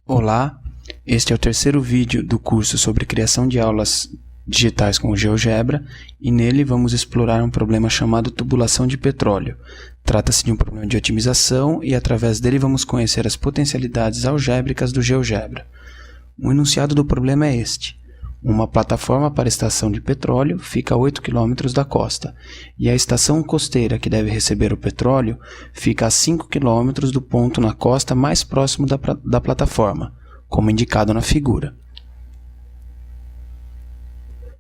Olá, este é o terceiro vídeo do curso sobre criação de aulas digitais com GeoGebra e nele vamos explorar um problema chamado tubulação de petróleo. Trata-se de um problema de otimização e através dele vamos conhecer as potencialidades algébricas do GeoGebra. O enunciado do problema é este. Uma plataforma para extração de petróleo fica a 8 km da costa e a estação costeira que deve receber o petróleo fica a 5 km do ponto na costa mais próximo da plataforma, como indicado na figura.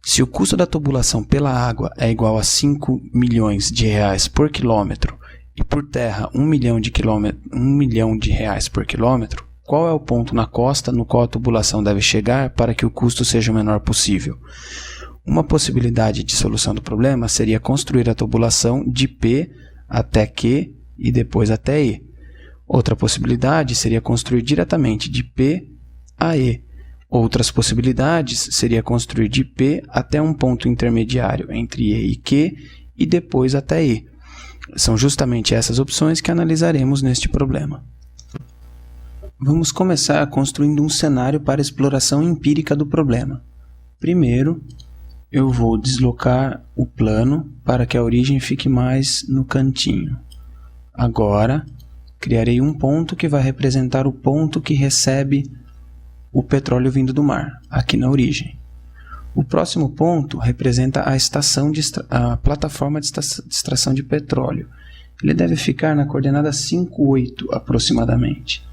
Se o custo da tubulação pela água é igual a 5 milhões de reais por quilômetro e por terra 1 milhão de reais por quilômetro, qual é o ponto na costa no qual a tubulação deve chegar para que o custo seja o menor possível? Uma possibilidade de solução do problema seria construir a tubulação de P até Q e depois até E. Outra possibilidade seria construir diretamente de P a E. Outras possibilidades seria construir de P até um ponto intermediário entre E e Q e depois até E. São justamente essas opções que analisaremos neste problema. Vamos começar construindo um cenário para exploração empírica do problema. Primeiro, eu vou deslocar o plano para que a origem fique mais no cantinho. Agora, criarei um ponto que vai representar o ponto que recebe o petróleo vindo do mar, aqui na origem. O próximo ponto representa a plataforma de extração de petróleo. Ele deve ficar na coordenada 5,8 aproximadamente.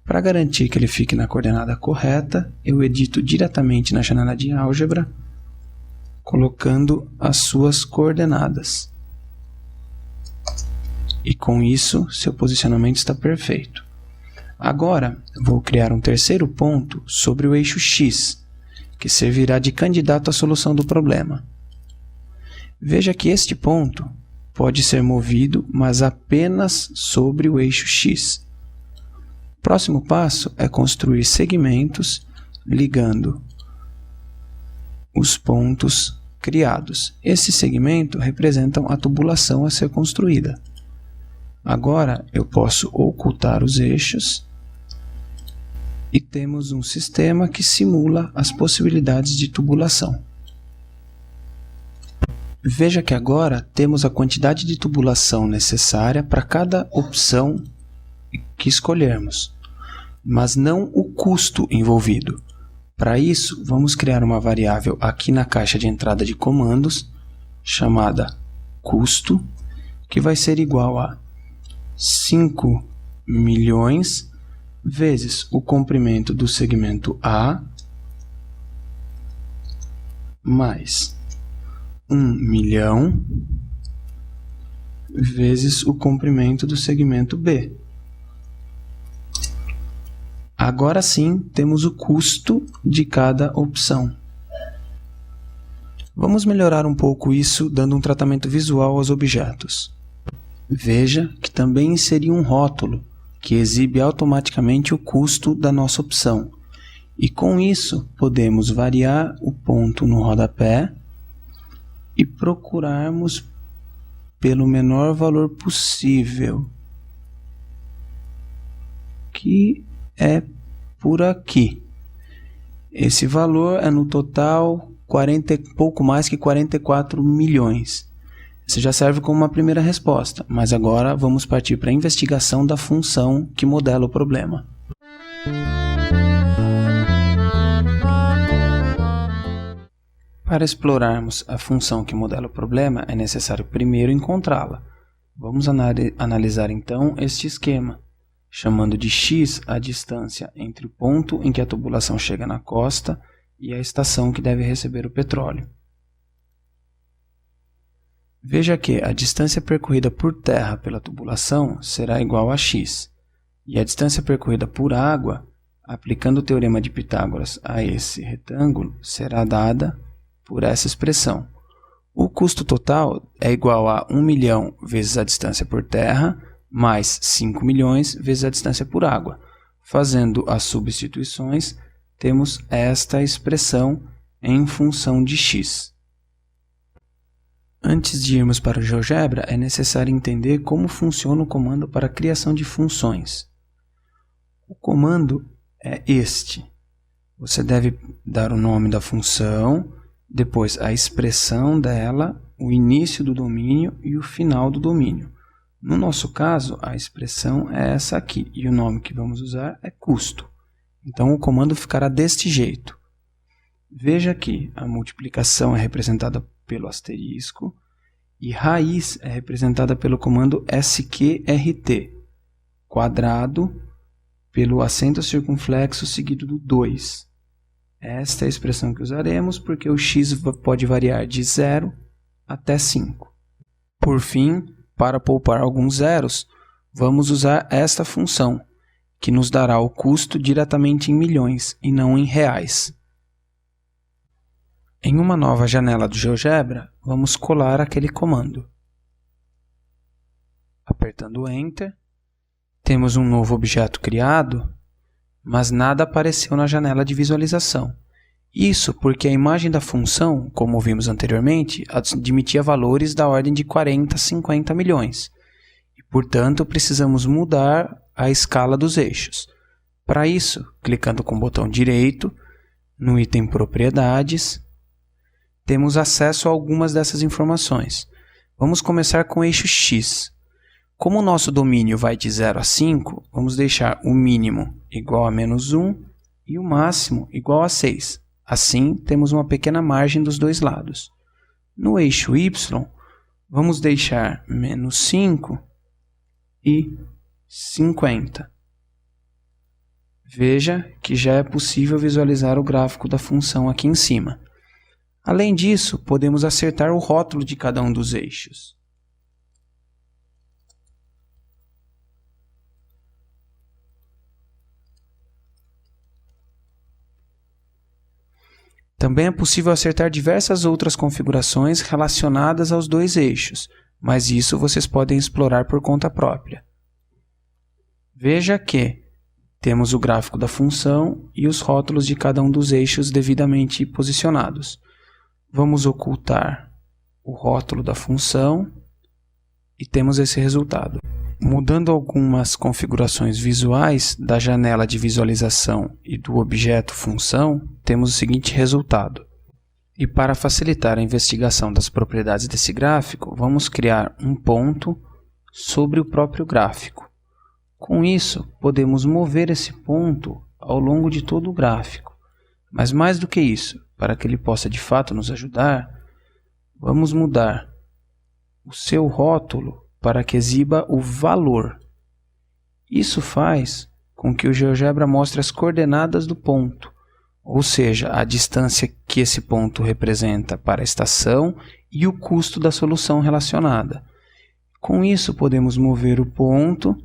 Para garantir que ele fique na coordenada correta, eu edito diretamente na janela de álgebra, colocando as suas coordenadas. E com isso, seu posicionamento está perfeito. Agora, vou criar um terceiro ponto sobre o eixo X, que servirá de candidato à solução do problema. Veja que este ponto pode ser movido, mas apenas sobre o eixo X. O próximo passo é construir segmentos ligando os pontos criados. Esses segmentos representam a tubulação a ser construída. Agora eu posso ocultar os eixos e temos um sistema que simula as possibilidades de tubulação. Veja que agora temos a quantidade de tubulação necessária para cada opção que escolhermos, mas não o custo envolvido. Para isso, vamos criar uma variável aqui na caixa de entrada de comandos, chamada custo, que vai ser igual a 5 milhões vezes o comprimento do segmento A, mais 1 milhão vezes o comprimento do segmento B. Agora sim, temos o custo de cada opção. Vamos melhorar um pouco isso dando um tratamento visual aos objetos. Veja que também inseri um rótulo que exibe automaticamente o custo da nossa opção. E com isso, podemos variar o ponto no rodapé e procurarmos pelo menor valor possível, que é por aqui. Esse valor é no total pouco mais que 44 milhões. Isso já serve como uma primeira resposta, mas agora vamos partir para a investigação da função que modela o problema. Para explorarmos a função que modela o problema, é necessário primeiro encontrá-la. Vamos analisar então este esquema, chamando de x a distância entre o ponto em que a tubulação chega na costa e a estação que deve receber o petróleo. Veja que a distância percorrida por terra pela tubulação será igual a x, e a distância percorrida por água, aplicando o teorema de Pitágoras a esse retângulo, será dada por essa expressão. O custo total é igual a 1 milhão vezes a distância por terra, mais 5 milhões vezes a distância por água. Fazendo as substituições, temos esta expressão em função de x. Antes de irmos para o GeoGebra, é necessário entender como funciona o comando para a criação de funções. O comando é este. Você deve dar o nome da função, depois a expressão dela, o início do domínio e o final do domínio. No nosso caso, a expressão é essa aqui e o nome que vamos usar é custo. Então, o comando ficará deste jeito. Veja que a multiplicação é representada pelo asterisco e raiz é representada pelo comando sqrt, quadrado pelo acento circunflexo seguido do 2. Esta é a expressão que usaremos porque o x pode variar de 0 até 5. Por fim, para poupar alguns zeros, vamos usar esta função, que nos dará o custo diretamente em milhões e não em reais. Em uma nova janela do GeoGebra, vamos colar aquele comando. Apertando Enter, temos um novo objeto criado, mas nada apareceu na janela de visualização. Isso porque a imagem da função, como vimos anteriormente, admitia valores da ordem de 40 a 50 milhões. E, portanto, precisamos mudar a escala dos eixos. Para isso, clicando com o botão direito, no item Propriedades, temos acesso a algumas dessas informações. Vamos começar com o eixo X. Como o nosso domínio vai de 0 a 5, vamos deixar o mínimo igual a menos 1 e o máximo igual a 6. Assim, temos uma pequena margem dos dois lados. No eixo Y, vamos deixar menos 5 e 50. Veja que já é possível visualizar o gráfico da função aqui em cima. Além disso, podemos acertar o rótulo de cada um dos eixos. Também é possível acertar diversas outras configurações relacionadas aos dois eixos, mas isso vocês podem explorar por conta própria. Veja que temos o gráfico da função e os rótulos de cada um dos eixos devidamente posicionados. Vamos ocultar o rótulo da função e temos esse resultado. Mudando algumas configurações visuais da janela de visualização e do objeto função, temos o seguinte resultado. E para facilitar a investigação das propriedades desse gráfico, vamos criar um ponto sobre o próprio gráfico. Com isso, podemos mover esse ponto ao longo de todo o gráfico. Mas mais do que isso, para que ele possa de fato nos ajudar, vamos mudar o seu rótulo para que exiba o valor. Isso faz com que o GeoGebra mostre as coordenadas do ponto, ou seja, a distância que esse ponto representa para a estação e o custo da solução relacionada. Com isso, podemos mover o ponto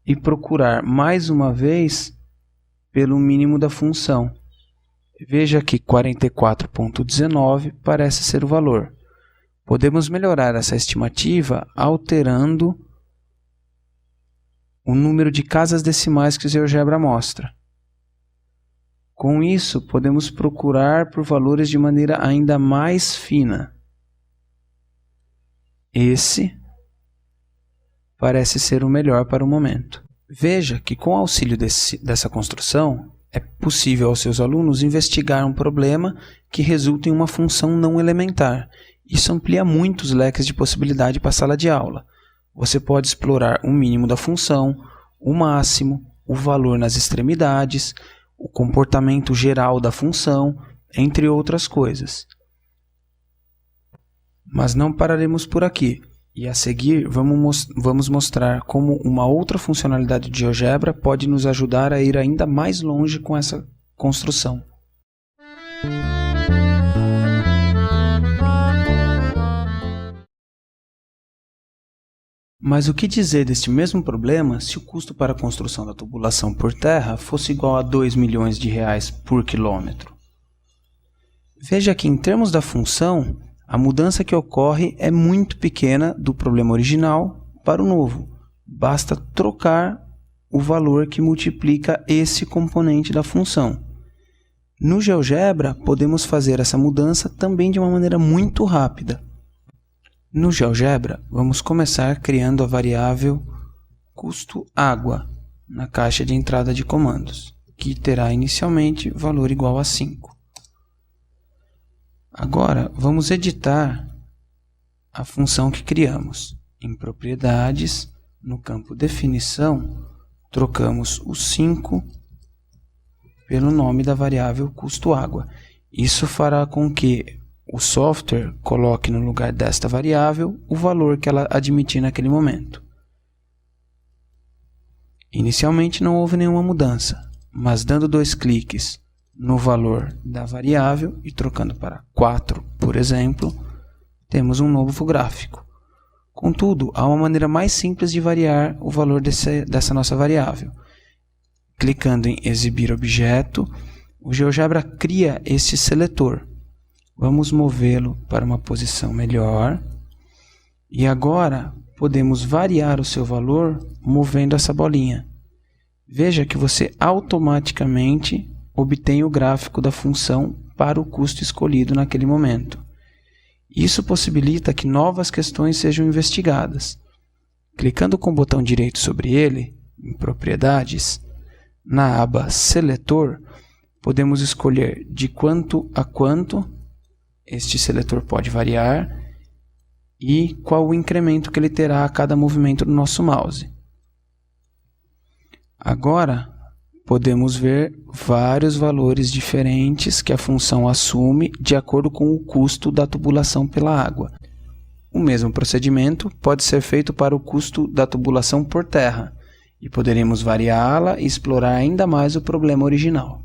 e procurar mais uma vez pelo mínimo da função. Veja que 44,19 parece ser o valor. Podemos melhorar essa estimativa alterando o número de casas decimais que o GeoGebra mostra. Com isso, podemos procurar por valores de maneira ainda mais fina. Esse parece ser o melhor para o momento. Veja que com o auxílio dessa construção, é possível aos seus alunos investigar um problema que resulta em uma função não elementar. Isso amplia muito os leques de possibilidade para a sala de aula. Você pode explorar o mínimo da função, o máximo, o valor nas extremidades, o comportamento geral da função, entre outras coisas. Mas não pararemos por aqui. E a seguir, vamos mostrar como uma outra funcionalidade de GeoGebra pode nos ajudar a ir ainda mais longe com essa construção. Mas o que dizer deste mesmo problema se o custo para a construção da tubulação por terra fosse igual a 2 milhões de reais por quilômetro? Veja que em termos da função, A mudança que ocorre é muito pequena do problema original para o novo. Basta trocar o valor que multiplica esse componente da função. No GeoGebra, podemos fazer essa mudança também de uma maneira muito rápida. No GeoGebra, vamos começar criando a variável custo água na caixa de entrada de comandos, que terá inicialmente valor igual a 5. Agora, vamos editar a função que criamos. Em propriedades, no campo definição, trocamos o 5 pelo nome da variável custo água. Isso fará com que o software coloque no lugar desta variável o valor que ela admitir naquele momento. Inicialmente não houve nenhuma mudança, mas dando 2 cliques no valor da variável e trocando para 4, por exemplo, temos um novo gráfico. Contudo, há uma maneira mais simples de variar o valor dessa nossa variável. Clicando em exibir objeto, o GeoGebra cria este seletor. Vamos movê-lo para uma posição melhor. E agora podemos variar o seu valor movendo essa bolinha. Veja que você automaticamente obtém o gráfico da função para o custo escolhido naquele momento. Isso possibilita que novas questões sejam investigadas. Clicando com o botão direito sobre ele, em Propriedades, na aba Seletor, podemos escolher de quanto a quanto este seletor pode variar e qual o incremento que ele terá a cada movimento do nosso mouse. Agora, podemos ver vários valores diferentes que a função assume de acordo com o custo da tubulação pela água. O mesmo procedimento pode ser feito para o custo da tubulação por terra, e poderemos variá-la e explorar ainda mais o problema original.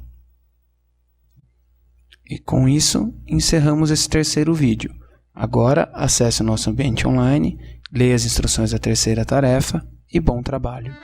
E com isso, encerramos esse terceiro vídeo. Agora, acesse o nosso ambiente online, leia as instruções da terceira tarefa e bom trabalho!